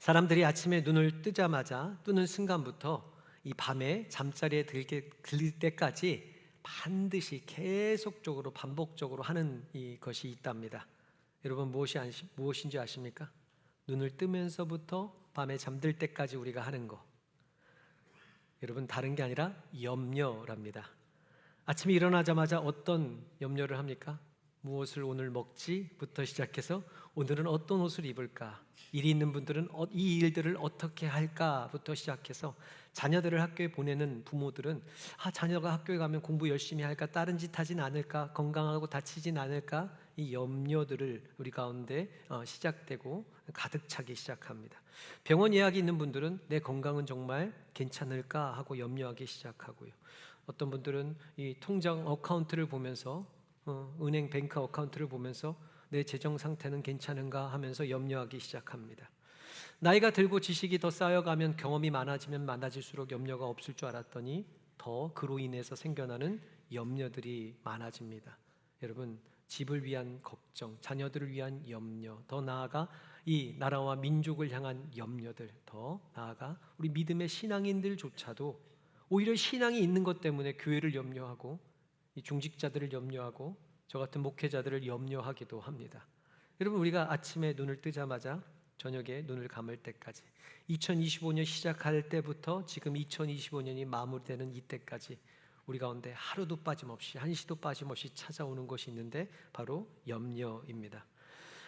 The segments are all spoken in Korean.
사람들이 아침에 눈을 뜨자마자 뜨는 순간부터 이 밤에 잠자리에 들릴 때까지 반드시 계속적으로 반복적으로 하는 것이 있답니다. 여러분 무엇인지 아십니까? 눈을 뜨면서부터 밤에 잠들 때까지 우리가 하는 거, 여러분 다른 게 아니라 염려랍니다. 아침에 일어나자마자 어떤 염려를 합니까? 무엇을 오늘 먹지부터 시작해서 오늘은 어떤 옷을 입을까, 일이 있는 분들은 이 일들을 어떻게 할까부터 시작해서 자녀들을 학교에 보내는 부모들은 자녀가 학교에 가면 공부 열심히 할까, 다른 짓 하진 않을까, 건강하고 다치진 않을까, 이 염려들을 우리 가운데 시작되고 가득 차기 시작합니다. 병원 예약이 있는 분들은 내 건강은 정말 괜찮을까 하고 염려하기 시작하고요. 어떤 분들은 이 통장 어카운트를 보면서 은행 뱅크 어카운트를 보면서 내 재정 상태는 괜찮은가 하면서 염려하기 시작합니다. 나이가 들고 지식이 더 쌓여가면, 경험이 많아지면 많아질수록 염려가 없을 줄 알았더니 더 그로 인해서 생겨나는 염려들이 많아집니다. 여러분, 집을 위한 걱정, 자녀들을 위한 염려, 더 나아가 이 나라와 민족을 향한 염려들, 더 나아가 우리 믿음의 신앙인들조차도 오히려 신앙이 있는 것 때문에 교회를 염려하고 이 중직자들을 염려하고 저 같은 목회자들을 염려하기도 합니다. 여러분, 우리가 아침에 눈을 뜨자마자 저녁에 눈을 감을 때까지, 2025년 시작할 때부터 지금 2025년이 마무리되는 이때까지 우리 가운데 하루도 빠짐없이, 한시도 빠짐없이 찾아오는 것이 있는데 바로 염려입니다.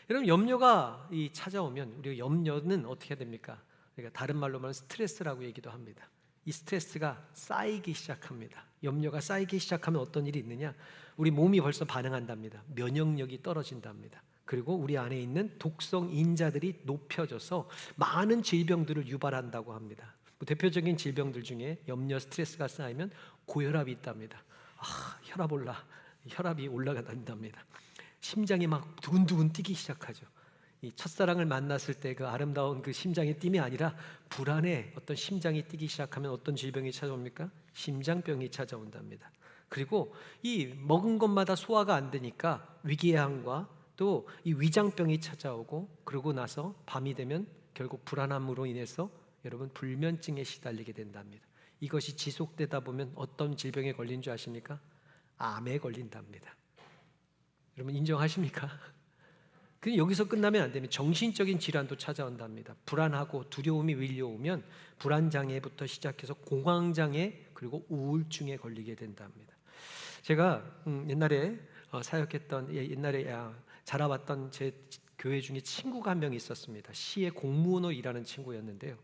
여러분, 염려가 찾아오면 우리가 염려는 어떻게 됩니까? 그러니까 다른 말로 말하면 스트레스라고 얘기도 합니다. 이 스트레스가 쌓이기 시작합니다. 염려가 쌓이기 시작하면 어떤 일이 있느냐? 우리 몸이 벌써 반응한답니다. 면역력이 떨어진답니다. 그리고 우리 안에 있는 독성 인자들이 높여져서 많은 질병들을 유발한다고 합니다. 대표적인 질병들 중에 염려, 스트레스가 쌓이면 고혈압이 있답니다. 혈압이 올라간답니다. 심장이 막 두근두근 뛰기 시작하죠. 이 첫사랑을 만났을 때 그 아름다운 그 심장의 뜀이 아니라 불안해, 어떤 심장이 뛰기 시작하면 어떤 질병이 찾아옵니까? 심장병이 찾아온답니다. 그리고 이 먹은 것마다 소화가 안 되니까 위궤양과 또 이 위장병이 찾아오고, 그러고 나서 밤이 되면 결국 불안함으로 인해서 여러분 불면증에 시달리게 된답니다. 이것이 지속되다 보면 어떤 질병에 걸린 줄 아십니까? 암에 걸린답니다. 여러분 인정하십니까? 근데 여기서 끝나면 안 됩니다. 정신적인 질환도 찾아온답니다. 불안하고 두려움이 밀려오면 불안장애부터 시작해서 공황장애, 그리고 우울증에 걸리게 된답니다. 제가 옛날에 사역했던, 옛날에 자라왔던 제 교회 중에 친구가 한 명 있었습니다. 시의 공무원으로 일하는 친구였는데요,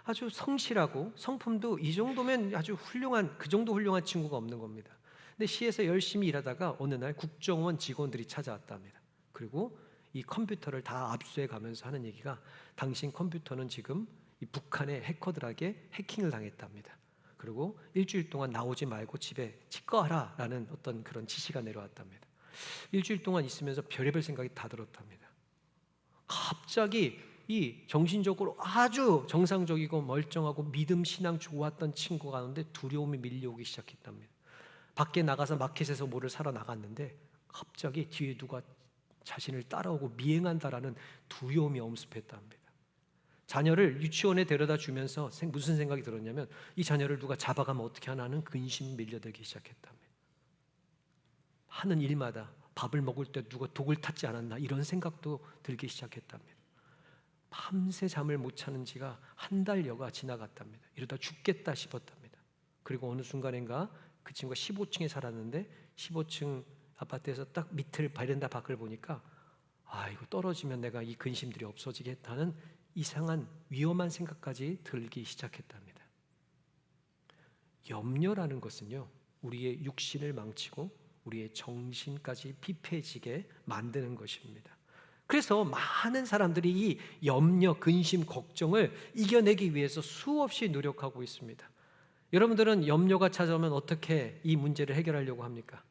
아주 성실하고 성품도 이 정도면 아주 훌륭한, 그 정도 훌륭한 친구가 없는 겁니다. 근데 시에서 열심히 일하다가 어느 날 국정원 직원들이 찾아왔답니다. 그리고 이 컴퓨터를 다 압수해 가면서 하는 얘기가, 당신 컴퓨터는 지금 이 북한의 해커들에게 해킹을 당했답니다. 그리고 일주일 동안 나오지 말고 집에 치과하라 라는 어떤 그런 지시가 내려왔답니다. 일주일 동안 있으면서 별의별 생각이 다 들었답니다. 갑자기 이 정신적으로 아주 정상적이고 멀쩡하고 믿음 신앙 좋았던 친구 가운데 두려움이 밀려오기 시작했답니다. 밖에 나가서 마켓에서 뭐를 사러 나갔는데 갑자기 뒤에 누가 자신을 따라오고 미행한다라는 두려움이 엄습했답니다. 자녀를 유치원에 데려다 주면서 무슨 생각이 들었냐면, 이 자녀를 누가 잡아가면 어떻게 하나 하는 근심이 밀려들기 시작했답니다. 하는 일마다 밥을 먹을 때 누가 독을 탔지 않았나, 이런 생각도 들기 시작했답니다. 밤새 잠을 못 자는 지가 한 달여가 지나갔답니다. 이러다 죽겠다 싶었답니다. 그리고 어느 순간인가 그 친구가 15층에 살았는데 15층 아파트에서 딱 밑을 베란다 밖을 보니까 이거 떨어지면 내가 이 근심들이 없어지겠다는 이상한 위험한 생각까지 들기 시작했답니다. 염려라는 것은요, 우리의 육신을 망치고 우리의 정신까지 피폐해지게 만드는 것입니다. 그래서 많은 사람들이 이 염려, 근심, 걱정을 이겨내기 위해서 수없이 노력하고 있습니다. 여러분들은 염려가 찾아오면 어떻게 이 문제를 해결하려고 합니까?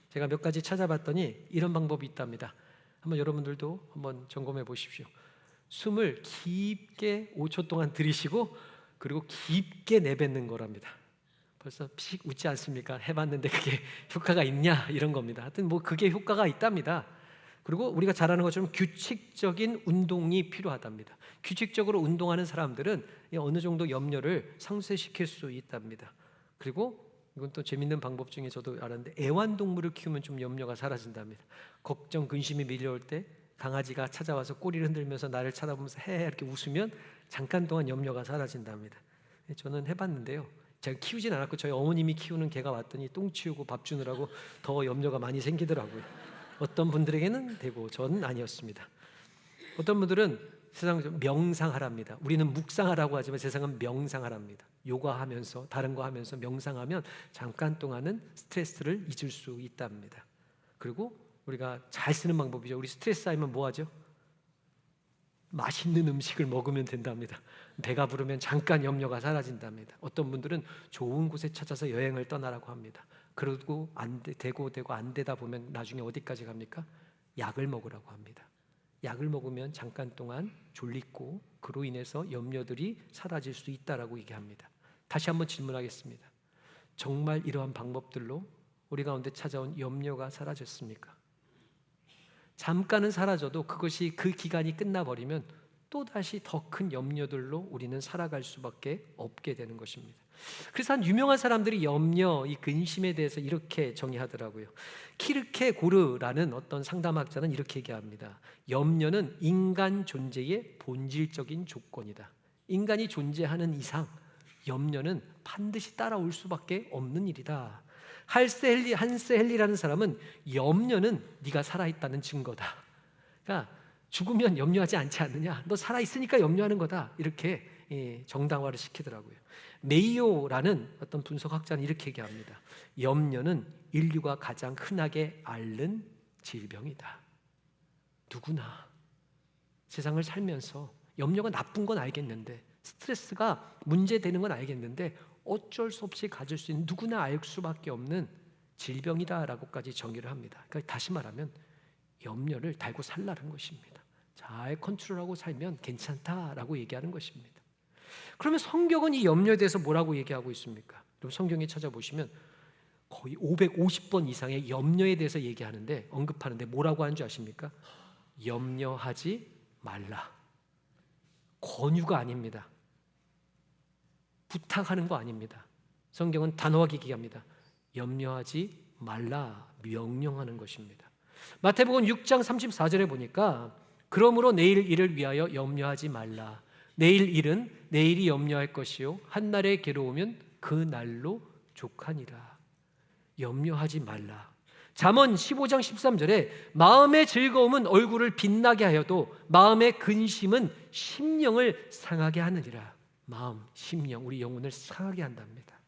제가 몇 가지 찾아봤더니 이런 방법이 있답니다. 한번 여러분들도 한번 점검해 보십시오. 숨을 깊게 5초 동안 들이쉬고, 그리고 깊게 내뱉는 거랍니다. 벌써 피식 웃지 않습니까? 해봤는데 그게 효과가 있냐, 이런 겁니다. 하여튼 그게 효과가 있답니다. 그리고 우리가 잘 아는 것처럼 규칙적인 운동이 필요하답니다. 규칙적으로 운동하는 사람들은 어느 정도 염려를 상쇄시킬 수 있답니다. 그리고 이건 또 재밌는 방법 중에 저도 알았는데, 애완동물을 키우면 좀 염려가 사라진답니다. 걱정, 근심이 밀려올 때 강아지가 찾아와서 꼬리를 흔들면서 나를 쳐다보면서 헤헤 이렇게 웃으면 잠깐 동안 염려가 사라진답니다. 저는 해봤는데요, 제가 키우진 않았고 저희 어머님이 키우는 개가 왔더니 똥 치우고 밥 주느라고 더 염려가 많이 생기더라고요. 어떤 분들에게는 되고 저는 아니었습니다. 어떤 분들은 세상 명상하랍니다. 우리는 묵상하라고 하지만 세상은 명상하랍니다. 요가하면서 다른 거 하면서 명상하면 잠깐 동안은 스트레스를 잊을 수 있답니다. 그리고 우리가 잘 쓰는 방법이죠. 우리 스트레스 쌓이면 뭐 하죠? 맛있는 음식을 먹으면 된답니다. 배가 부르면 잠깐 염려가 사라진답니다. 어떤 분들은 좋은 곳에 찾아서 여행을 떠나라고 합니다. 그러고 되고 안 되다 보면 나중에 어디까지 갑니까? 약을 먹으라고 합니다. 약을 먹으면 잠깐 동안 졸리고 그로 인해서 염려들이 사라질 수 있다라고 얘기합니다. 다시 한번 질문하겠습니다. 정말 이러한 방법들로 우리 가운데 찾아온 염려가 사라졌습니까? 잠깐은 사라져도 그것이 그 기간이 끝나버리면 또다시 더 큰 염려들로 우리는 살아갈 수밖에 없게 되는 것입니다. 그래서 한 유명한 사람들이 염려, 이 근심에 대해서 이렇게 정의하더라고요. 키르케고르라는 어떤 상담학자는 이렇게 얘기합니다. 염려는 인간 존재의 본질적인 조건이다. 인간이 존재하는 이상 염려는 반드시 따라올 수밖에 없는 일이다. 한스 헨리라는 사람은 염려는 네가 살아있다는 증거다. 그러니까 죽으면 염려하지 않지 않느냐, 너 살아있으니까 염려하는 거다, 이렇게 정당화를 시키더라고요. 메이오라는 어떤 분석학자는 이렇게 얘기합니다. 염려는 인류가 가장 흔하게 앓는 질병이다. 누구나 세상을 살면서 염려가 나쁜 건 알겠는데, 스트레스가 문제되는 건 알겠는데 어쩔 수 없이 가질 수 있는, 누구나 알 수밖에 없는 질병이다라고까지 정의를 합니다. 그러니까 다시 말하면 염려를 달고 살라는 것입니다. 잘 컨트롤하고 살면 괜찮다라고 얘기하는 것입니다. 그러면 성경은 이 염려에 대해서 뭐라고 얘기하고 있습니까? 여러분 성경에 찾아보시면 거의 550번 이상의 염려에 대해서 얘기하는데, 언급하는데 뭐라고 하는 줄 아십니까? 염려하지 말라. 권유가 아닙니다. 부탁하는 거 아닙니다. 성경은 단호하게 얘기합니다. 염려하지 말라, 명령하는 것입니다. 마태복음 6장 34절에 보니까 그러므로 내일 일을 위하여 염려하지 말라. 내일 일은 내일이 염려할 것이요 한날의 괴로우면 그 날로 족하니라. 염려하지 말라. 잠언 15장 13절에 마음의 즐거움은 얼굴을 빛나게 하여도 마음의 근심은 심령을 상하게 하느니라. 마음, 심령, 우리 영혼을 상하게 한답니다.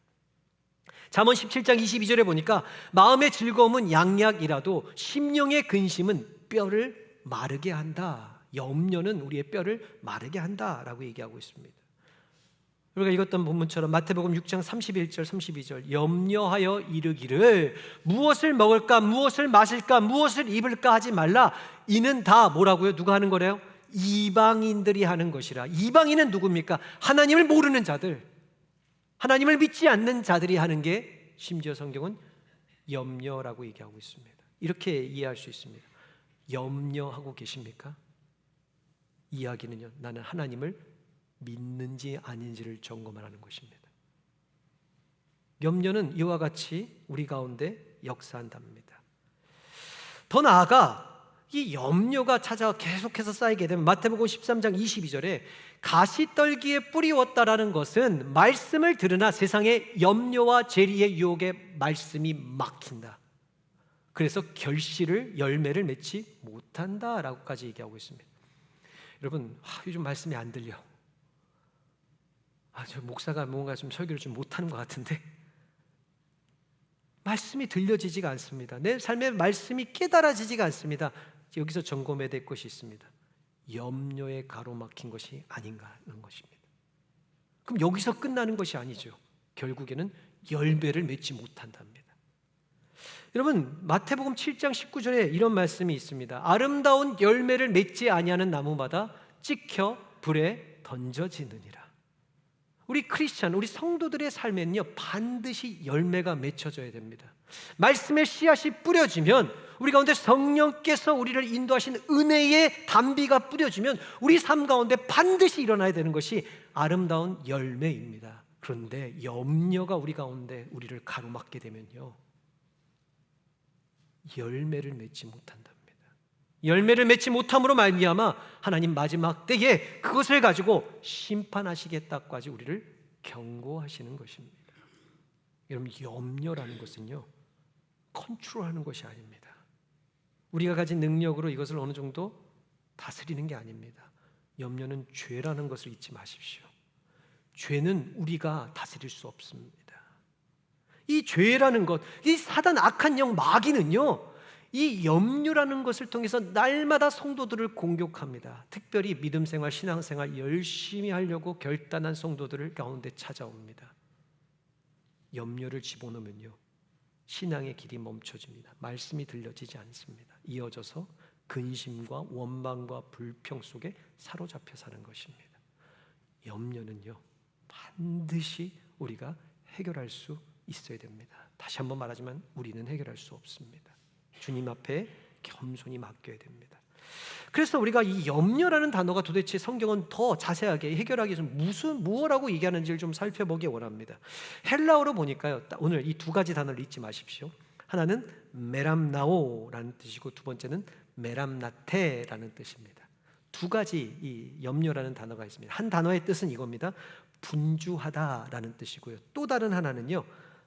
잠언 17장 22절에 보니까 마음의 즐거움은 양약이라도 심령의 근심은 뼈를 마르게 한다. 염려는 우리의 뼈를 마르게 한다라고 얘기하고 있습니다. 우리가 읽었던 본문처럼 마태복음 6장 31절 32절 염려하여 이르기를 무엇을 먹을까, 무엇을 마실까, 무엇을 입을까 하지 말라. 이는 다 뭐라고요? 누가 하는 거래요? 이방인들이 하는 것이라. 이방인은 누굽니까? 하나님을 모르는 자들, 하나님을 믿지 않는 자들이 하는 게 심지어 성경은 염려라고 얘기하고 있습니다. 이렇게 이해할 수 있습니다. 염려하고 계십니까? 이야기는요, 나는 하나님을 믿는지 아닌지를 점검하는 것입니다. 염려는 이와 같이 우리 가운데 역사한답니다. 더 나아가 이 염려가 찾아와 계속해서 쌓이게 되면 마태복음 13장 22절에 가시떨기에 뿌리웠다라는 것은 말씀을 들으나 세상의 염려와 재리의 유혹에 말씀이 막힌다. 그래서 결실을, 열매를 맺지 못한다라고까지 얘기하고 있습니다. 여러분, 요즘 말씀이 안 들려. 저 목사가 뭔가 좀 설교를 좀 못하는 것 같은데 말씀이 들려지지가 않습니다. 내 삶의 말씀이 깨달아지지가 않습니다. 여기서 점검해야 될 것이 있습니다. 염려에 가로막힌 것이 아닌가 하는 것입니다. 그럼 여기서 끝나는 것이 아니죠. 결국에는 열매를 맺지 못한답니다. 여러분, 마태복음 7장 19절에 이런 말씀이 있습니다. 아름다운 열매를 맺지 아니하는 나무마다 찍혀 불에 던져지느니라. 우리 크리스찬, 우리 성도들의 삶에는요 반드시 열매가 맺혀져야 됩니다. 말씀의 씨앗이 뿌려지면, 우리 가운데 성령께서 우리를 인도하신 은혜의 단비가 뿌려지면 우리 삶 가운데 반드시 일어나야 되는 것이 아름다운 열매입니다. 그런데 염려가 우리 가운데 우리를 가로막게 되면요 열매를 맺지 못한답니다. 열매를 맺지 못함으로 말미암아 하나님 마지막 때에 그것을 가지고 심판하시겠다까지 우리를 경고하시는 것입니다. 여러분, 염려라는 것은요 컨트롤하는 것이 아닙니다. 우리가 가진 능력으로 이것을 어느 정도 다스리는 게 아닙니다. 염려는 죄라는 것을 잊지 마십시오. 죄는 우리가 다스릴 수 없습니다. 이 죄라는 것, 이 사단 악한 영 마귀는요 이 염려라는 것을 통해서 날마다 성도들을 공격합니다. 특별히 믿음 생활, 신앙 생활 열심히 하려고 결단한 성도들을 가운데 찾아옵니다. 염려를 집어넣으면요 신앙의 길이 멈춰집니다. 말씀이 들려지지 않습니다. 이어져서 근심과 원망과 불평 속에 사로잡혀 사는 것입니다. 염려는요 반드시 우리가 해결할 수 있어야 됩니다. 다시 한번 말하지만 우리는 해결할 수 없습니다. 주님 앞에 겸손히 맡겨야 됩니다. 그래서 우리가 이 염려라는 단어가 도대체 성경은 더 자세하게 해결하기 위해서 무엇라고 얘기하는지를 좀 살펴보기 원합니다. 헬라어로 보니까요 오늘 이 두 가지 단어를 잊지 마십시오. 하나는 메람나오라는 뜻이고 두 번째는 메람나테라는 뜻입니다. 두 가지 이 염려라는 단어가 있습니다. 한 단어의 뜻은 이겁니다. 분주하다라는 뜻이고요. 또 다른 하나는요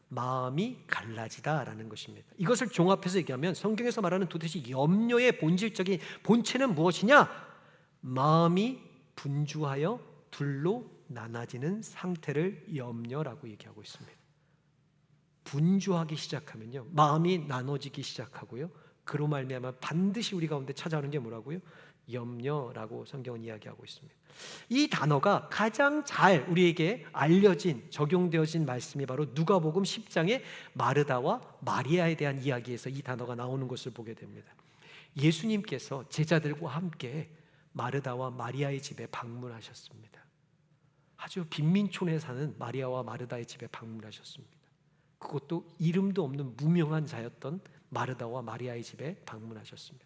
마음이 갈라지다라는 것입니다. 이것을 종합해서 얘기하면 성경에서 말하는 도대체 염려의 본질적인 본체는 무엇이냐? 마음이 분주하여 둘로 나눠지는 상태를 염려라고 얘기하고 있습니다. 분주하기 시작하면요 마음이 나눠지기 시작하고요 그로 말미암아 반드시 우리 가운데 찾아오는 게 뭐라고요? 염려라고 성경은 이야기하고 있습니다. 이 단어가 가장 잘 우리에게 알려진, 적용되어진 말씀이 바로 누가복음 10장의 마르다와 마리아에 대한 이야기에서 이 단어가 나오는 것을 보게 됩니다. 예수님께서 제자들과 함께 마르다와 마리아의 집에 방문하셨습니다. 아주 빈민촌에 사는 마리아와 마르다의 집에 방문하셨습니다. 그것도 이름도 없는 무명한 자였던 마르다와 마리아의 집에 방문하셨습니다.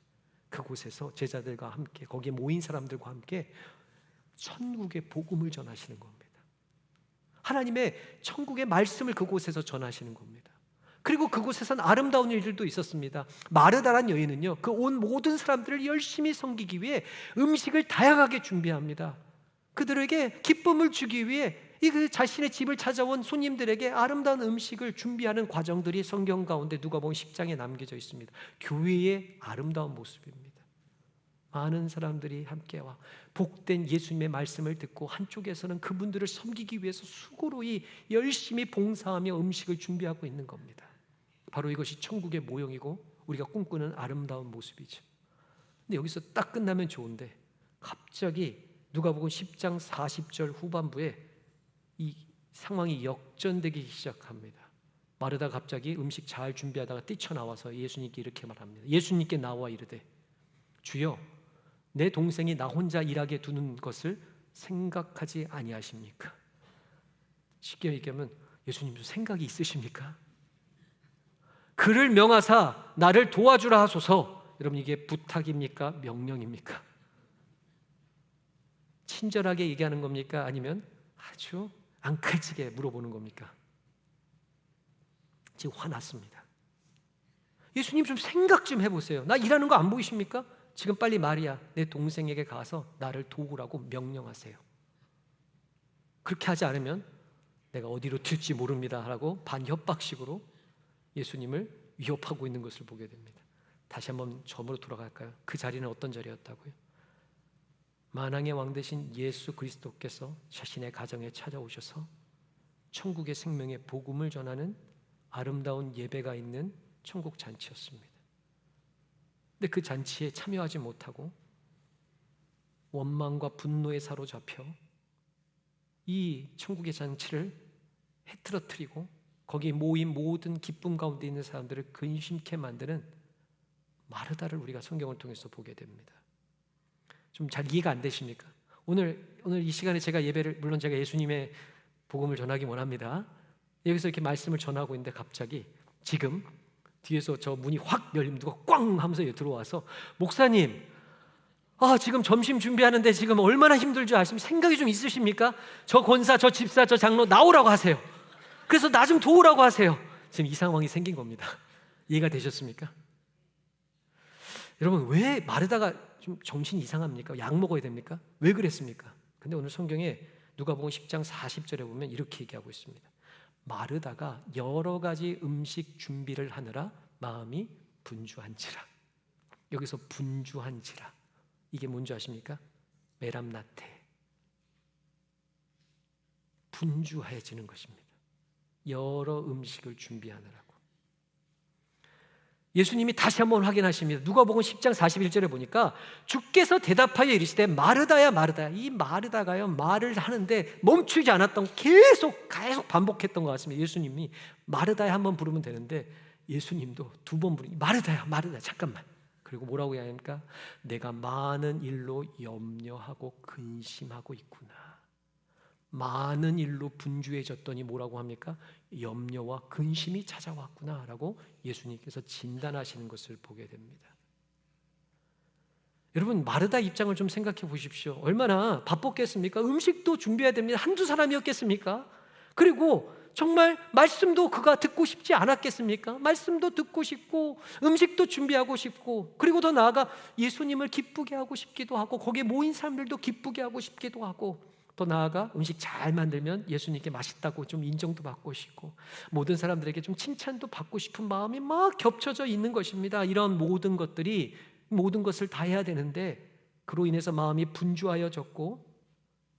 그곳에서 제자들과 함께, 거기에 모인 사람들과 함께 천국의 복음을 전하시는 겁니다. 하나님의 천국의 말씀을 그곳에서 전하시는 겁니다. 그리고 그곳에선 아름다운 일들도 있었습니다. 마르다란 여인은요 그 온 모든 사람들을 열심히 섬기기 위해 음식을 다양하게 준비합니다. 그들에게 기쁨을 주기 위해 그 자신의 집을 찾아온 손님들에게 아름다운 음식을 준비하는 과정들이 성경 가운데 누가복음 10장에 남겨져 있습니다. 교회의 아름다운 모습입니다. 많은 사람들이 함께 와 복된 예수님의 말씀을 듣고 한쪽에서는 그분들을 섬기기 위해서 수고로이 열심히 봉사하며 음식을 준비하고 있는 겁니다. 바로 이것이 천국의 모형이고 우리가 꿈꾸는 아름다운 모습이죠. 근데 여기서 딱 끝나면 좋은데 갑자기 누가복음 10장 40절 후반부에 이 상황이 역전되기 시작합니다. 마르다 갑자기 음식 잘 준비하다가 뛰쳐나와서 예수님께 이렇게 말합니다. 예수님께 나와 이르되 주여 내 동생이 나 혼자 일하게 두는 것을 생각하지 아니하십니까? 쉽게 얘기하면 예수님도 생각이 있으십니까? 그를 명하사 나를 도와주라 하소서. 여러분 이게 부탁입니까? 명령입니까? 친절하게 얘기하는 겁니까? 아니면 아주 앙칼지게 물어보는 겁니까? 지금 화났습니다. 예수님 좀 생각 좀 해보세요. 나 일하는 거 안 보이십니까? 지금 빨리 마리아 내 동생에게 가서 나를 도우라고 명령하세요. 그렇게 하지 않으면 내가 어디로 튈지 모릅니다 라고 반협박식으로 예수님을 위협하고 있는 것을 보게 됩니다. 다시 한번 점으로 돌아갈까요? 그 자리는 어떤 자리였다고요? 만왕의 왕 되신 예수 그리스도께서 자신의 가정에 찾아오셔서 천국의 생명의 복음을 전하는 아름다운 예배가 있는 천국 잔치였습니다. 근데 그 잔치에 참여하지 못하고 원망과 분노에 사로잡혀 이 천국의 잔치를 해트러뜨리고 거기에 모인 모든 기쁨 가운데 있는 사람들을 근심케 만드는 마르다를 우리가 성경을 통해서 보게 됩니다. 좀 잘 이해가 안 되십니까? 오늘 이 시간에 제가 예배를, 물론 제가 예수님의 복음을 전하기 원합니다. 여기서 이렇게 말씀을 전하고 있는데 갑자기 지금 뒤에서 저 문이 확 열리면 누가 꽝 하면서 들어와서 목사님, 지금 점심 준비하는데 지금 얼마나 힘들 줄 아시면 생각이 좀 있으십니까? 저 권사, 저 집사, 저 장로 나오라고 하세요. 그래서 나 좀 도우라고 하세요. 지금 이 상황이 생긴 겁니다. 이해가 되셨습니까? 여러분, 왜 마르다가 좀 정신이 이상합니까? 약 먹어야 됩니까? 왜 그랬습니까? 근데 오늘 성경에 누가복음 10장 40절에 보면 이렇게 얘기하고 있습니다. 마르다가 여러 가지 음식 준비를 하느라 마음이 분주한지라. 여기서 분주한지라, 이게 뭔지 아십니까? 메람나테, 분주해지는 것입니다. 여러 음식을 준비하느라고. 예수님이 다시 한번 확인하십니다. 누가복음 10장 41절에 보니까 주께서 대답하여 이르시되 마르다야 마르다야. 이 마르다가요, 말을 하는데 멈추지 않았던, 계속 반복했던 것 같습니다. 예수님이 마르다야 한 번 부르면 되는데 예수님도 두 번 부르니 마르다야 마르다야 잠깐만. 그리고 뭐라고 해야 합니까? 내가 많은 일로 염려하고 근심하고 있구나. 많은 일로 분주해졌더니 뭐라고 합니까? 염려와 근심이 찾아왔구나 라고 예수님께서 진단하시는 것을 보게 됩니다. 여러분, 마르다 입장을 좀 생각해 보십시오. 얼마나 바빴겠습니까? 음식도 준비해야 됩니다. 한두 사람이었겠습니까? 그리고 정말 말씀도 그가 듣고 싶지 않았겠습니까? 말씀도 듣고 싶고 음식도 준비하고 싶고, 그리고 더 나아가 예수님을 기쁘게 하고 싶기도 하고 거기에 모인 사람들도 기쁘게 하고 싶기도 하고, 더 나아가 음식 잘 만들면 예수님께 맛있다고 좀 인정도 받고 싶고 모든 사람들에게 좀 칭찬도 받고 싶은 마음이 막 겹쳐져 있는 것입니다. 이런 모든 것들이, 모든 것을 다 해야 되는데 그로 인해서 마음이 분주하여졌고,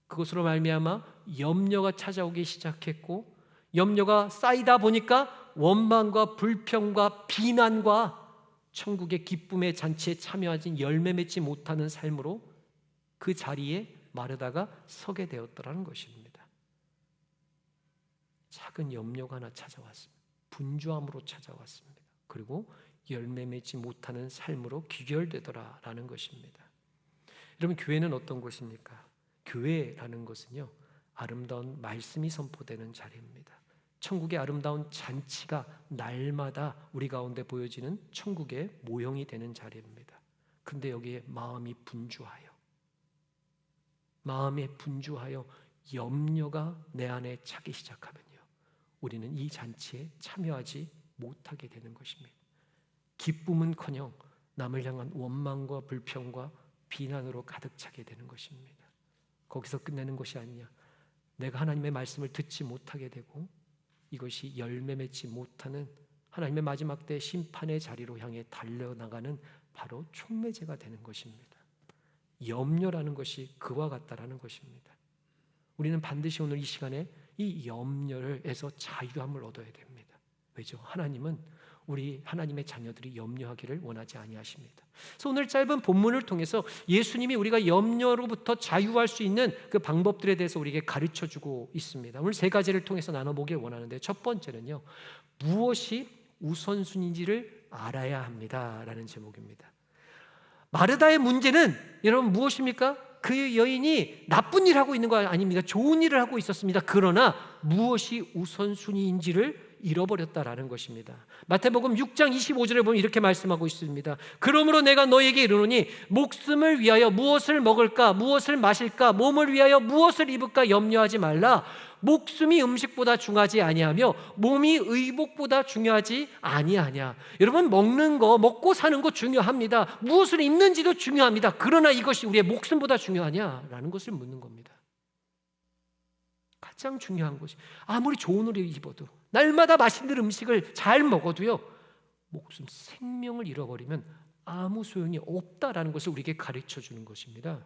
그것으로 말미암아 염려가 찾아오기 시작했고, 염려가 쌓이다 보니까 원망과 불평과 비난과 천국의 기쁨의 잔치에 참여하지 열매 맺지 못하는 삶으로 그 자리에 마르다가 서게 되었더라는 것입니다. 작은 염려가 하나 찾아왔습니다. 분주함으로 찾아왔습니다. 그리고 열매 맺지 못하는 삶으로 귀결되더라라는 것입니다. 여러분, 교회는 어떤 곳입니까? 교회라는 것은요, 아름다운 말씀이 선포되는 자리입니다. 천국의 아름다운 잔치가 날마다 우리 가운데 보여지는 천국의 모형이 되는 자리입니다. 근데 여기에 마음이 분주하여 염려가 내 안에 차기 시작하면요, 우리는 이 잔치에 참여하지 못하게 되는 것입니다. 기쁨은커녕 남을 향한 원망과 불평과 비난으로 가득 차게 되는 것입니다. 거기서 끝내는 것이 아니냐, 내가 하나님의 말씀을 듣지 못하게 되고 이것이 열매 맺지 못하는 하나님의 마지막 때 심판의 자리로 향해 달려나가는 바로 촉매제가 되는 것입니다. 염려라는 것이 그와 같다라는 것입니다. 우리는 반드시 오늘 이 시간에 이 염려에서 자유함을 얻어야 됩니다. 왜죠? 하나님은 우리 하나님의 자녀들이 염려하기를 원하지 아니하십니다. 그래서 오늘 짧은 본문을 통해서 예수님이 우리가 염려로부터 자유할 수 있는 그 방법들에 대해서 우리에게 가르쳐주고 있습니다. 오늘 세 가지를 통해서 나눠보길 원하는데, 첫 번째는요, 무엇이 우선순위인지를 알아야 합니다라는 제목입니다. 마르다의 문제는 여러분 무엇입니까? 그 여인이 나쁜 일을 하고 있는 거 아닙니다. 좋은 일을 하고 있었습니다. 그러나 무엇이 우선순위인지를 잃어버렸다라는 것입니다. 마태복음 6장 25절에 보면 이렇게 말씀하고 있습니다. 그러므로 내가 너에게 이르노니 목숨을 위하여 무엇을 먹을까, 무엇을 마실까, 몸을 위하여 무엇을 입을까 염려하지 말라. 목숨이 음식보다 중하지 아니하며 몸이 의복보다 중요하지 아니하냐. 여러분, 먹는 거, 먹고 사는 거 중요합니다. 무엇을 입는지도 중요합니다. 그러나 이것이 우리의 목숨보다 중요하냐라는 것을 묻는 겁니다. 가장 중요한 것이, 아무리 좋은 옷을 입어도, 날마다 맛있는 음식을 잘 먹어도요, 목숨, 생명을 잃어버리면 아무 소용이 없다라는 것을 우리에게 가르쳐 주는 것입니다.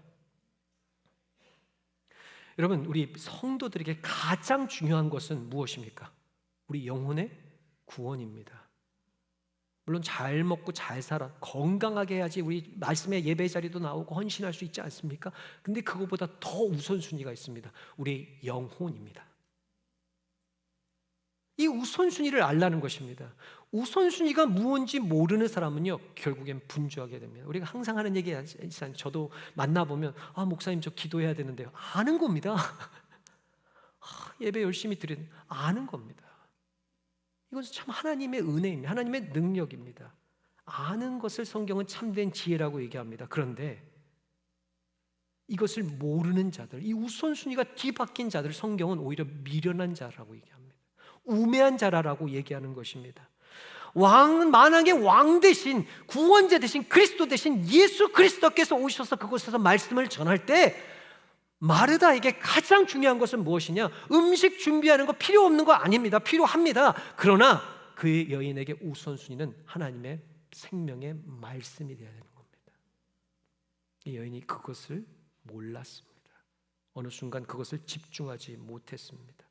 여러분, 우리 성도들에게 가장 중요한 것은 무엇입니까? 우리 영혼의 구원입니다. 물론 잘 먹고 잘 살아 건강하게 해야지 우리 말씀의 예배 자리도 나오고 헌신할 수 있지 않습니까? 근데 그것보다 더 우선순위가 있습니다. 우리 영혼입니다. 이 우선순위를 알라는 것입니다. 우선순위가 무엇인지 모르는 사람은요, 결국엔 분주하게 됩니다. 우리가 항상 하는 얘기, 저도 만나보면 목사님 저 기도해야 되는데요. 아는 겁니다. 예배 열심히 드리는 아는 겁니다. 이것은 참 하나님의 은혜입니다. 하나님의 능력입니다. 아는 것을 성경은 참된 지혜라고 얘기합니다. 그런데 이것을 모르는 자들, 이 우선순위가 뒤바뀐 자들 성경은 오히려 미련한 자라고 얘기합니다. 우매한 자라고 얘기하는 것입니다. 만왕의 왕 대신, 구원자 대신, 그리스도 대신 예수 그리스도께서 오셔서 그곳에서 말씀을 전할 때 마르다에게 가장 중요한 것은 무엇이냐? 음식 준비하는 거 필요 없는 거 아닙니다. 필요합니다. 그러나 그의 여인에게 우선순위는 하나님의 생명의 말씀이 되어야 되는 겁니다. 이 여인이 그것을 몰랐습니다. 어느 순간 그것을 집중하지 못했습니다.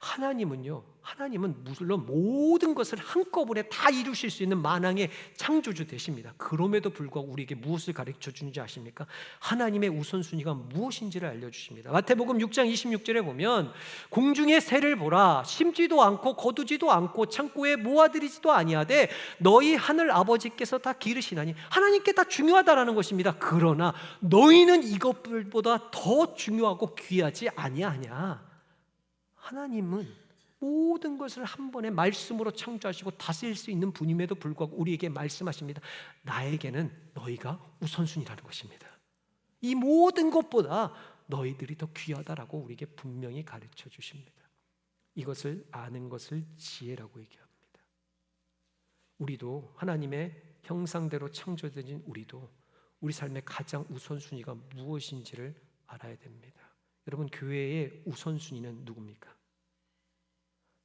하나님은 물론 모든 것을 한꺼번에 다 이루실 수 있는 만왕의 창조주 되십니다. 그럼에도 불구하고 우리에게 무엇을 가르쳐 주는지 아십니까? 하나님의 우선순위가 무엇인지를 알려주십니다. 마태복음 6장 26절에 보면 공중의 새를 보라, 심지도 않고 거두지도 않고 창고에 모아들이지도 아니하되 너희 하늘 아버지께서 다 기르시나니, 하나님께 다 중요하다라는 것입니다. 그러나 너희는 이것들보다 더 중요하고 귀하지 아니하냐? 하나님은 모든 것을 한 번에 말씀으로 창조하시고 다스릴 수 있는 분임에도 불구하고 우리에게 말씀하십니다. 나에게는 너희가 우선순위라는 것입니다. 이 모든 것보다 너희들이 더 귀하다라고 우리에게 분명히 가르쳐 주십니다. 이것을 아는 것을 지혜라고 얘기합니다. 우리도 하나님의 형상대로 창조된 우리도 우리 삶의 가장 우선순위가 무엇인지를 알아야 됩니다. 여러분, 교회의 우선순위는 누굽니까?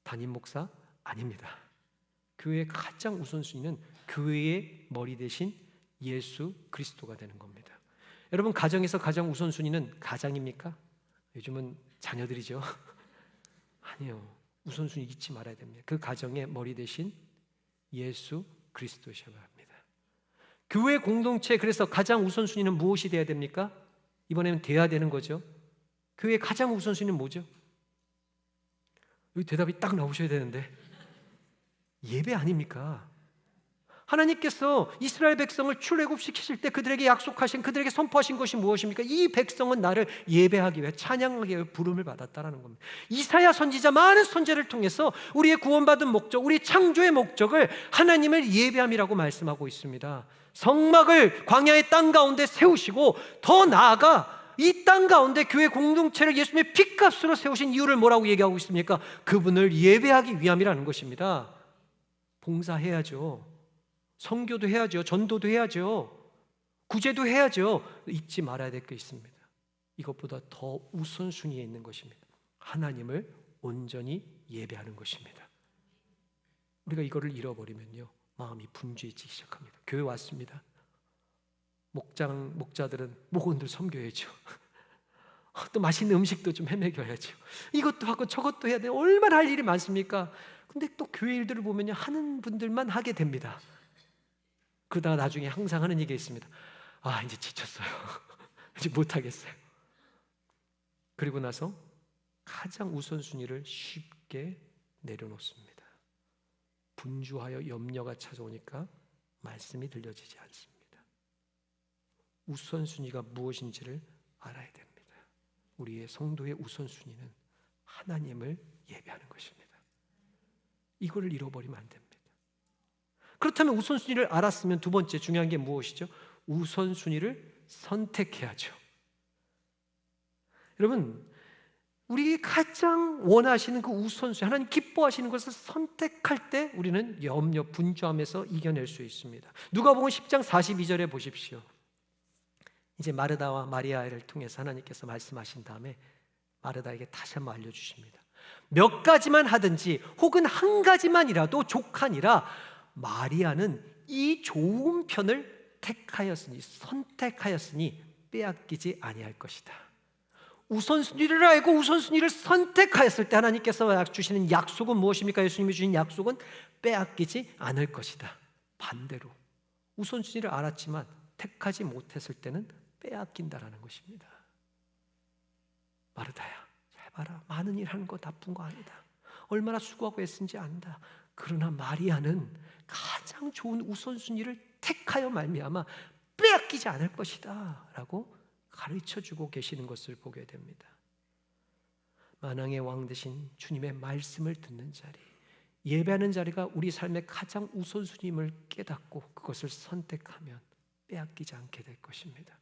담임 목사? 아닙니다. 교회의 가장 우선순위는 교회의 머리 대신 예수 그리스도가 되는 겁니다. 여러분, 가정에서 가장 우선순위는 가장입니까? 요즘은 자녀들이죠. 아니요. 우선순위 잊지 말아야 됩니다. 그 가정의 머리 대신 예수 그리스도셔야 합니다. 교회 공동체, 그래서 가장 우선순위는 무엇이 돼야 됩니까? 이번에는 돼야 되는 거죠. 교회의 가장 우선순위는 뭐죠? 여기 대답이 딱 나오셔야 되는데 예배 아닙니까? 하나님께서 이스라엘 백성을 출애굽시키실 때 그들에게 약속하신, 그들에게 선포하신 것이 무엇입니까? 이 백성은 나를 예배하기 위해, 찬양하기 위해 부름을 받았다라는 겁니다. 이사야 선지자, 많은 선지자를 통해서 우리의 구원받은 목적, 우리 창조의 목적을 하나님을 예배함이라고 말씀하고 있습니다. 성막을 광야의 땅 가운데 세우시고 더 나아가 이 땅 가운데 교회 공동체를 예수님의 핏값으로 세우신 이유를 뭐라고 얘기하고 있습니까? 그분을 예배하기 위함이라는 것입니다. 봉사해야죠. 선교도 해야죠. 전도도 해야죠. 구제도 해야죠. 잊지 말아야 될 게 있습니다. 이것보다 더 우선순위에 있는 것입니다. 하나님을 온전히 예배하는 것입니다. 우리가 이거를 잃어버리면요, 마음이 분주해지기 시작합니다. 교회 왔습니다. 목자들은 목원들 섬겨야죠. 또 맛있는 음식도 좀 해먹여야죠. 이것도 하고 저것도 해야 돼요. 얼마나 할 일이 많습니까? 근데 또 교회 일들을 보면요, 하는 분들만 하게 됩니다. 그러다가 나중에 항상 하는 얘기가 있습니다. 아, 이제 지쳤어요. 이제 못하겠어요. 그리고 나서 가장 우선순위를 쉽게 내려놓습니다. 분주하여 염려가 찾아오니까 말씀이 들려지지 않습니다. 우선순위가 무엇인지를 알아야 됩니다. 우리의 성도의 우선순위는 하나님을 예배하는 것입니다. 이거를 잃어버리면 안 됩니다. 그렇다면 우선순위를 알았으면 두 번째 중요한 게 무엇이죠? 우선순위를 선택해야죠. 여러분, 우리 가장 원하시는 그 우선순위, 하나님 기뻐하시는 것을 선택할 때 우리는 염려, 분주함에서 이겨낼 수 있습니다. 누가복음 10장 42절에 보십시오. 이제 마르다와 마리아를 통해서 하나님께서 말씀하신 다음에 마르다에게 다시 한번 알려주십니다. 몇 가지만 하든지 혹은 한 가지만이라도 족하니라 마리아는 이 좋은 편을 택하였으니, 선택하였으니 빼앗기지 아니할 것이다. 우선순위를 알고 우선순위를 선택하였을 때 하나님께서 주시는 약속은 무엇입니까? 예수님이 주신 약속은 빼앗기지 않을 것이다. 반대로 우선순위를 알았지만 택하지 못했을 때는 빼앗긴다라는 것입니다. 마르다야, 잘 봐라. 많은 일 하는 거 나쁜 거 아니다. 얼마나 수고하고 애쓴지 안다. 그러나 마리아는 가장 좋은 우선순위를 택하여 말미암아 빼앗기지 않을 것이다 라고 가르쳐주고 계시는 것을 보게 됩니다. 만왕의 왕 되신 주님의 말씀을 듣는 자리, 예배하는 자리가 우리 삶의 가장 우선순위임을 깨닫고 그것을 선택하면 빼앗기지 않게 될 것입니다.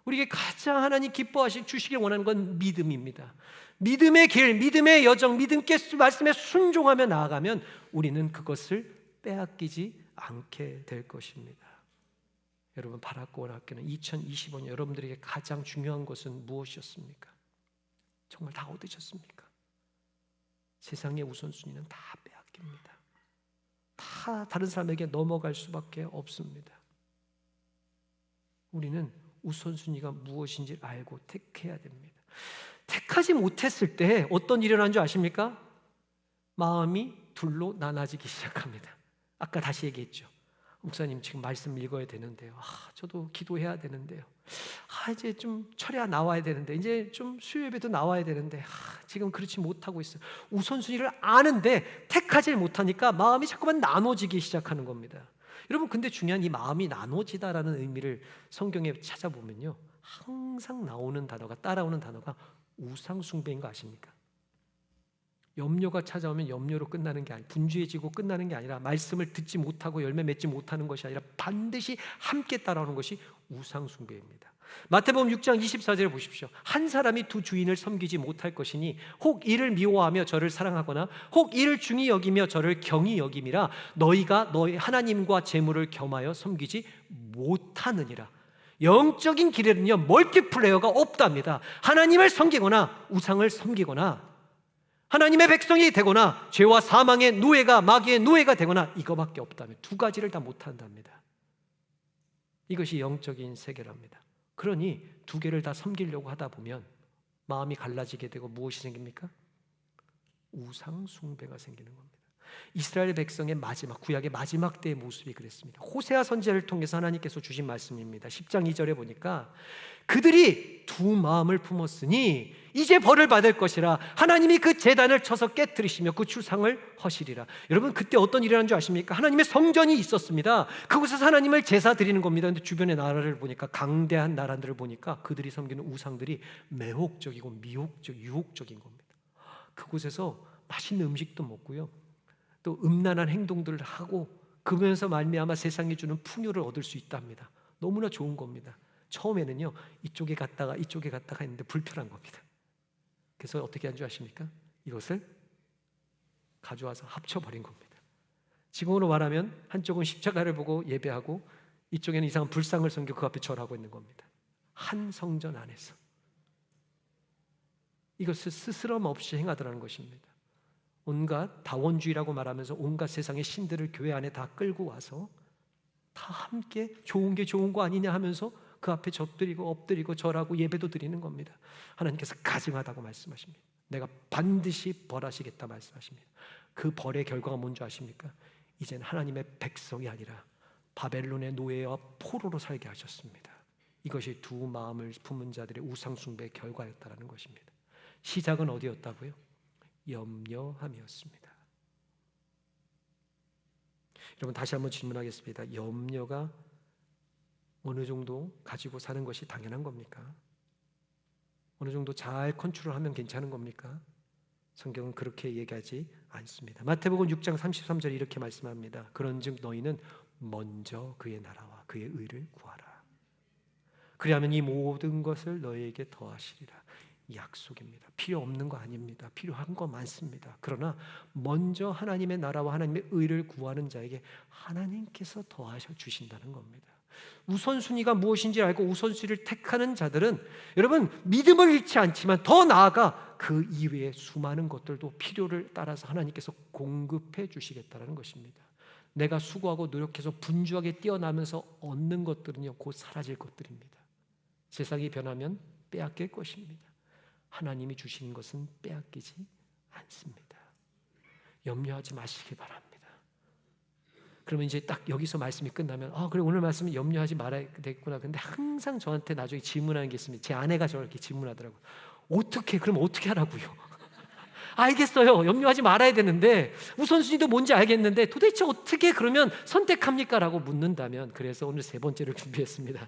우리에게 가장 하나님 기뻐하시 주시길 원하는 건 믿음입니다. 믿음의 길, 믿음의 여정, 믿음께 말씀에 순종하며 나아가면 우리는 그것을 빼앗기지 않게 될 것입니다. 여러분, 바라크원학교는 2025년 여러분들에게 가장 중요한 것은 무엇이었습니까? 정말 다 얻으셨습니까? 세상의 우선순위는 다 빼앗깁니다. 다 다른 사람에게 넘어갈 수밖에 없습니다. 우리는 우선순위가 무엇인지 알고 택해야 됩니다. 택하지 못했을 때 어떤 일이 일어난 줄 아십니까? 마음이 둘로 나눠지기 시작합니다. 아까 다시 얘기했죠. 목사님, 지금 말씀 읽어야 되는데요. 저도 기도해야 되는데요. 이제 좀 철야 나와야 되는데, 이제 좀 수요예배도 나와야 되는데, 지금 그렇지 못하고 있어요. 우선순위를 아는데 택하지 못하니까 마음이 자꾸만 나눠지기 시작하는 겁니다. 여러분, 근데 중요한 이 마음이 나눠지다라는 의미를 성경에 찾아보면요, 항상 나오는 단어가, 따라오는 단어가 우상숭배인 거 아십니까? 염려가 찾아오면 염려로 끝나는 게 아니라, 분주해지고 끝나는 게 아니라, 말씀을 듣지 못하고 열매 맺지 못하는 것이 아니라 반드시 함께 따라오는 것이 우상숭배입니다. 마태복음 6장 24절을 보십시오. 한 사람이 두 주인을 섬기지 못할 것이니 혹 이를 미워하며 저를 사랑하거나 혹 이를 중히 여기며 저를 경히 여김이라 너희가 너희 하나님과 재물을 겸하여 섬기지 못하느니라. 영적인 길에는요, 멀티플레이어가 없답니다. 하나님을 섬기거나 우상을 섬기거나 하나님의 백성이 되거나 죄와 사망의 노예가, 마귀의 노예가 되거나 이거밖에 없다면, 두 가지를 다 못한답니다. 이것이 영적인 세계랍니다. 그러니 두 개를 다 섬기려고 하다 보면 마음이 갈라지게 되고 무엇이 생깁니까? 우상 숭배가 생기는 겁니다. 이스라엘 백성의 마지막, 구약의 마지막 때의 모습이 그랬습니다. 호세아 선지자를 통해서 하나님께서 주신 말씀입니다. 10장 2절에 보니까 그들이 두 마음을 품었으니 이제 벌을 받을 것이라 하나님이 그 제단을 쳐서 깨뜨리시며 그 추상을 허시리라. 여러분, 그때 어떤 일이 일어난 줄 아십니까? 하나님의 성전이 있었습니다. 그곳에서 하나님을 제사 드리는 겁니다. 근데 주변의 나라를 보니까, 강대한 나라들을 보니까 그들이 섬기는 우상들이 매혹적이고 미혹적, 유혹적인 겁니다. 그곳에서 맛있는 음식도 먹고요, 또 음란한 행동들을 하고 그러면서 말미암아 세상이 주는 풍요를 얻을 수 있답니다. 너무나 좋은 겁니다. 처음에는요, 이쪽에 갔다가 이쪽에 갔다가 했는데 불편한 겁니다. 그래서 어떻게 한 줄 아십니까? 이것을 가져와서 합쳐버린 겁니다. 지금으로 말하면 한쪽은 십자가를 보고 예배하고 이쪽에는 이상한 불상을 섬기고 그 앞에 절하고 있는 겁니다. 한 성전 안에서 이것을 스스럼 없이 행하더라는 것입니다. 온갖 다원주의라고 말하면서 온갖 세상의 신들을 교회 안에 다 끌고 와서 다 함께 좋은 게 좋은 거 아니냐 하면서 그 앞에 엎드리고 엎드리고 절하고 예배도 드리는 겁니다. 하나님께서 가증하다고 말씀하십니다. 내가 반드시 벌하시겠다 말씀하십니다. 그 벌의 결과가 뭔지 아십니까? 이제는 하나님의 백성이 아니라 바벨론의 노예와 포로로 살게 하셨습니다. 이것이 두 마음을 품은 자들의 우상숭배의 결과였다라는 것입니다. 시작은 어디였다고요? 염려함이었습니다. 여러분, 다시 한번 질문하겠습니다. 염려가 어느 정도 가지고 사는 것이 당연한 겁니까? 어느 정도 잘 컨트롤하면 괜찮은 겁니까? 성경은 그렇게 얘기하지 않습니다. 마태복음 6장 33절에 이렇게 말씀합니다. 그런즉 너희는 먼저 그의 나라와 그의 의를 구하라. 그리하면 이 모든 것을 너희에게 더하시리라. 약속입니다. 필요 없는 거 아닙니다. 필요한 거 많습니다. 그러나 먼저 하나님의 나라와 하나님의 의를 구하는 자에게 하나님께서 더하셔 주신다는 겁니다. 우선순위가 무엇인지 알고 우선순위를 택하는 자들은 여러분, 믿음을 잃지 않지만 더 나아가 그 이외의 수많은 것들도 필요를 따라서 하나님께서 공급해 주시겠다는 것입니다. 내가 수고하고 노력해서 분주하게 뛰어나면서 얻는 것들은요, 곧 사라질 것들입니다. 세상이 변하면 빼앗길 것입니다. 하나님이 주시는 것은 빼앗기지 않습니다. 염려하지 마시기 바랍니다. 그러면 이제 딱 여기서 말씀이 끝나면 그래, 오늘 말씀은 염려하지 말아야 되겠구나. 근데 항상 저한테 나중에 질문하는 게 있습니다. 제 아내가 저를 이렇게 질문하더라고요. 그럼 어떻게 하라고요? 알겠어요. 염려하지 말아야 되는데 우선순위도 뭔지 알겠는데 도대체 어떻게 그러면 선택합니까? 라고 묻는다면, 그래서 오늘 세 번째를 준비했습니다.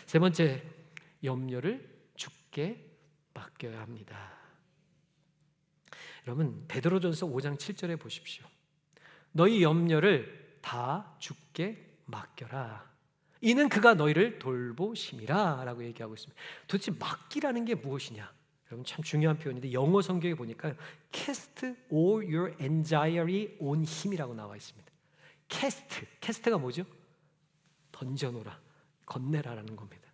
세 번째, 염려를 주께 맡겨야 합니다. 여러분 베드로전서 5장 7절에 보십시오. 너희 염려를 다 주께 맡겨라. 이는 그가 너희를 돌보심이라 라고 얘기하고 있습니다. 도대체 맡기라는 게 무엇이냐? 여러분 참 중요한 표현인데 영어 성경에 보니까 cast all your anxiety on him이라고 나와 있습니다. cast가 뭐죠? 던져놓으라, 건네라라는 겁니다.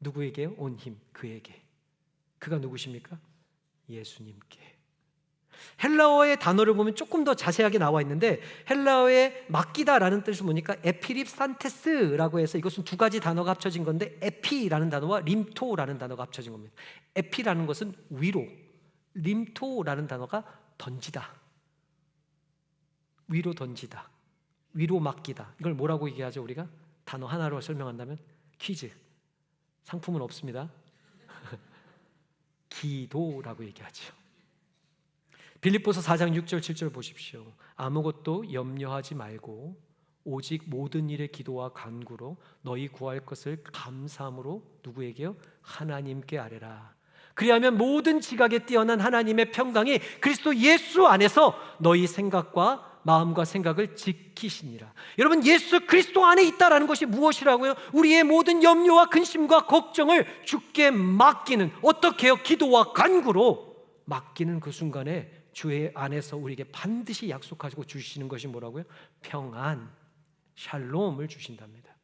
누구에게요? on him, 그에게. 그가 누구십니까? 예수님께. 헬라어의 단어를 보면 조금 더 자세하게 나와 있는데 헬라어의 맡기다라는 뜻을 보니까 에피립산테스라고 해서 이것은 두 가지 단어가 합쳐진 건데 에피라는 단어와 림토라는 단어가 합쳐진 겁니다. 에피라는 것은 위로, 림토라는 단어가 던지다, 위로 던지다, 위로 맡기다. 이걸 뭐라고 얘기하죠? 우리가 단어 하나로 설명한다면 퀴즈. 상품은 없습니다. 기도라고 얘기하죠. 빌립보서 4장 6절 7절 보십시오. 아무것도 염려하지 말고 오직 모든 일에 기도와 간구로 너희 구할 것을 감사함으로 누구에게요? 하나님께 아뢰라. 그리하면 모든 지각에 뛰어난 하나님의 평강이 그리스도 예수 안에서 너희 생각과 마음과 생각을 지키시니라. 여러분 예수 그리스도 안에 있다라는 것이 무엇이라고요? 우리의 모든 염려와 근심과 걱정을 주께 맡기는, 어떻게 해요? 기도와 간구로 맡기는 그 순간에 주의 안에서 우리에게 반드시 약속하시고 주시는 것이 뭐라고요? 평안, 샬롬을 주신답니다.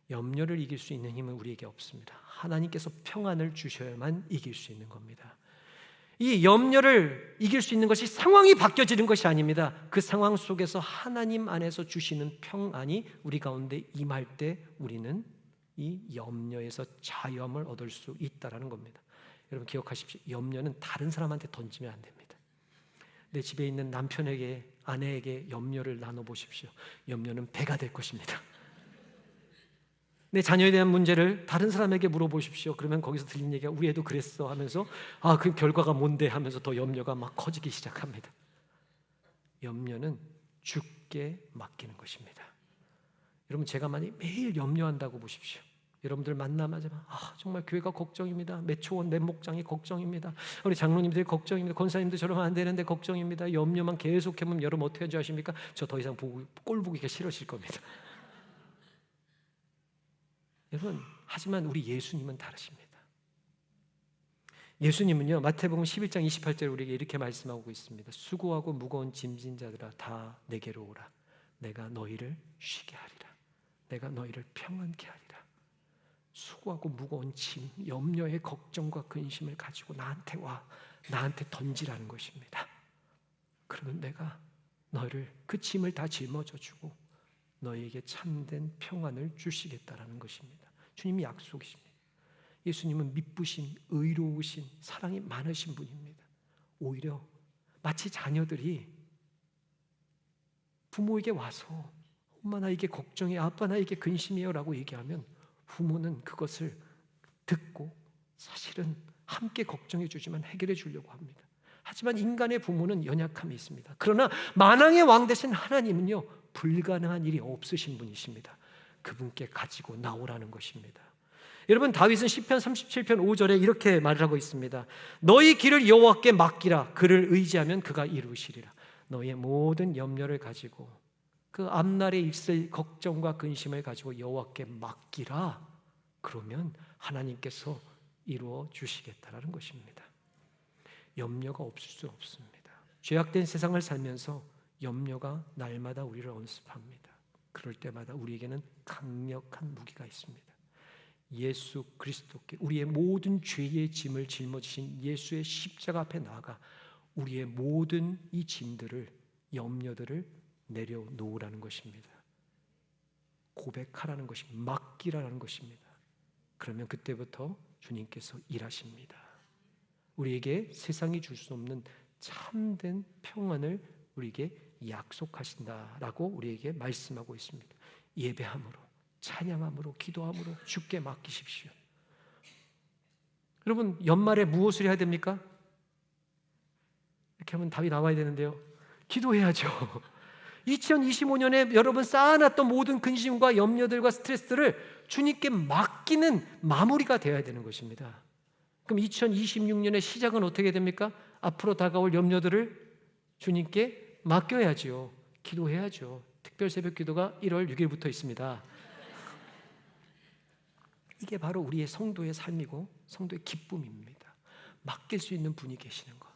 염려를 이길 수 있는 힘은 우리에게 없습니다. 하나님께서 평안을 주셔야만 이길 수 있는 겁니다. 이 염려를 이길 수 있는 것이 상황이 바뀌어지는 것이 아닙니다. 그 상황 속에서 하나님 안에서 주시는 평안이 우리 가운데 임할 때 우리는 이 염려에서 자유함을 얻을 수 있다는 겁니다. 여러분 기억하십시오. 염려는 다른 사람한테 던지면 안 됩니다. 내 집에 있는 남편에게, 아내에게 염려를 나눠보십시오. 염려는 배가 될 것입니다. 내 자녀에 대한 문제를 다른 사람에게 물어보십시오. 그러면 거기서 들린 얘기가 우리 애도 그랬어 하면서 그 결과가 뭔데 하면서 더 염려가 막 커지기 시작합니다. 염려는 주께 맡기는 것입니다. 여러분 제가 매일 염려한다고 보십시오. 여러분들 만나마자 정말 교회가 걱정입니다. 매초원 맹목장이 걱정입니다. 우리 장로님들이 걱정입니다. 권사님도 저러면 안 되는데 걱정입니다. 염려만 계속 해보면 여러분 어떻게 하는지 아십니까? 저 더 이상 꼴 보기가 싫어질 겁니다. 여러분 하지만 우리 예수님은 다르십니다. 예수님은요 마태복음 11장 28절 우리에게 이렇게 말씀하고 있습니다. 수고하고 무거운 짐진 자들아 다 내게로 오라. 내가 너희를 쉬게 하리라. 내가 너희를 평안케 하리라. 수고하고 무거운 짐, 염려의 걱정과 근심을 가지고 나한테 와, 나한테 던지라는 것입니다. 그러면 내가 너를 그 짐을 다 짊어져주고 너희에게 참된 평안을 주시겠다라는 것입니다. 주님이 약속이십니다. 예수님은 미쁘신, 의로우신, 사랑이 많으신 분입니다. 오히려 마치 자녀들이 부모에게 와서 엄마 나 이게 걱정이야, 아빠 나 이게 근심이에요 라고 얘기하면 부모는 그것을 듣고 사실은 함께 걱정해 주지만 해결해 주려고 합니다. 하지만 인간의 부모는 연약함이 있습니다. 그러나 만왕의 왕 되신 하나님은요 불가능한 일이 없으신 분이십니다. 그분께 가지고 나오라는 것입니다. 여러분 다윗은 시편 37편 5절에 이렇게 말을 하고 있습니다. 너희 길을 여호와께 맡기라. 그를 의지하면 그가 이루시리라. 너의 모든 염려를 가지고 그 앞날에 있을 걱정과 근심을 가지고 여호와께 맡기라. 그러면 하나님께서 이루어 주시겠다라는 것입니다. 염려가 없을 수 없습니다. 죄악된 세상을 살면서 염려가 날마다 우리를 언습합니다. 그럴 때마다 우리에게는 강력한 무기가 있습니다. 예수 그리스도께 우리의 모든 죄의 짐을 짊어지신 예수의 십자가 앞에 나아가 우리의 모든 이 짐들을, 염려들을 내려놓으라는 것입니다. 고백하라는 것입니다. 맡기라는 것입니다. 그러면 그때부터 주님께서 일하십니다. 우리에게 세상이 줄 수 없는 참된 평안을 우리에게 약속하신다라고 우리에게 말씀하고 있습니다. 예배함으로, 찬양함으로, 기도함으로 주께 맡기십시오. 여러분 연말에 무엇을 해야 됩니까? 이렇게 하면 답이 나와야 되는데요. 기도해야죠. 2025년에 여러분 쌓아놨던 모든 근심과 염려들과 스트레스를 주님께 맡기는 마무리가 되어야 되는 것입니다. 그럼 2026년의 시작은 어떻게 됩니까? 앞으로 다가올 염려들을 주님께 맡겨야지요. 기도해야죠. 특별 새벽 기도가 1월 6일부터 있습니다. 이게 바로 우리의 성도의 삶이고 성도의 기쁨입니다. 맡길 수 있는 분이 계시는 것.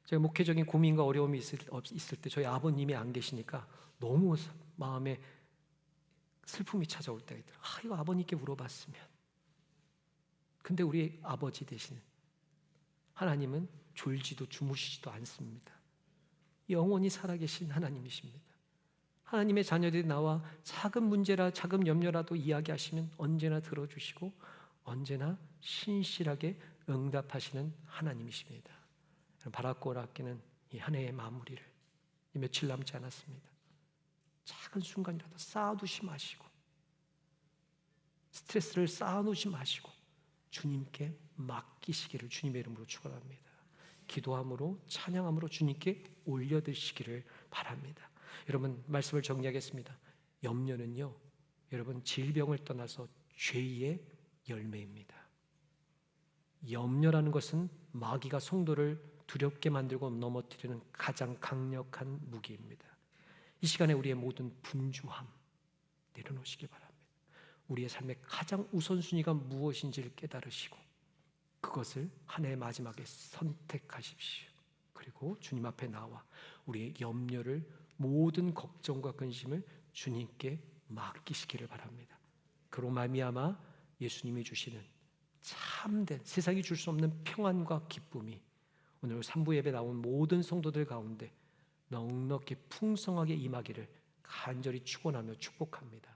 제가 목회적인 고민과 어려움이 있을 때 저희 아버님이 안 계시니까 너무 마음에 슬픔이 찾아올 때가 있더라고요. 이거 아버님께 물어봤으면. 근데 우리 아버지 대신 하나님은 졸지도 주무시지도 않습니다. 영원히 살아계신 하나님이십니다. 하나님의 자녀들이 나와 작은 문제라 작은 염려라도 이야기하시면 언제나 들어주시고 언제나 신실하게 응답하시는 하나님이십니다. 바라고 오라께는 이 한 해의 마무리를 며칠 남지 않았습니다. 작은 순간이라도 쌓아두지 마시고 스트레스를 쌓아놓지 마시고 주님께 맡기시기를 주님의 이름으로 축원합니다. 기도함으로 찬양함으로 주님께 올려드시기를 바랍니다. 여러분, 말씀을 정리하겠습니다. 염려는요, 여러분, 질병을 떠나서 죄의 열매입니다. 염려라는 것은 마귀가 성도를 두렵게 만들고 넘어뜨리는 가장 강력한 무기입니다. 이 시간에 우리의 모든 분주함 내려놓으시기 바랍니다. 우리의 삶의 가장 우선순위가 무엇인지를 깨달으시고 그것을 한 해의 마지막에 선택하십시오. 그리고 주님 앞에 나와 우리의 염려를, 모든 걱정과 근심을 주님께 맡기시기를 바랍니다. 그로 말미암아 예수님이 주시는 참된, 세상이 줄 수 없는 평안과 기쁨이 오늘 3부 예배 나온 모든 성도들 가운데 넉넉히 풍성하게 임하기를 간절히 축원하며 축복합니다.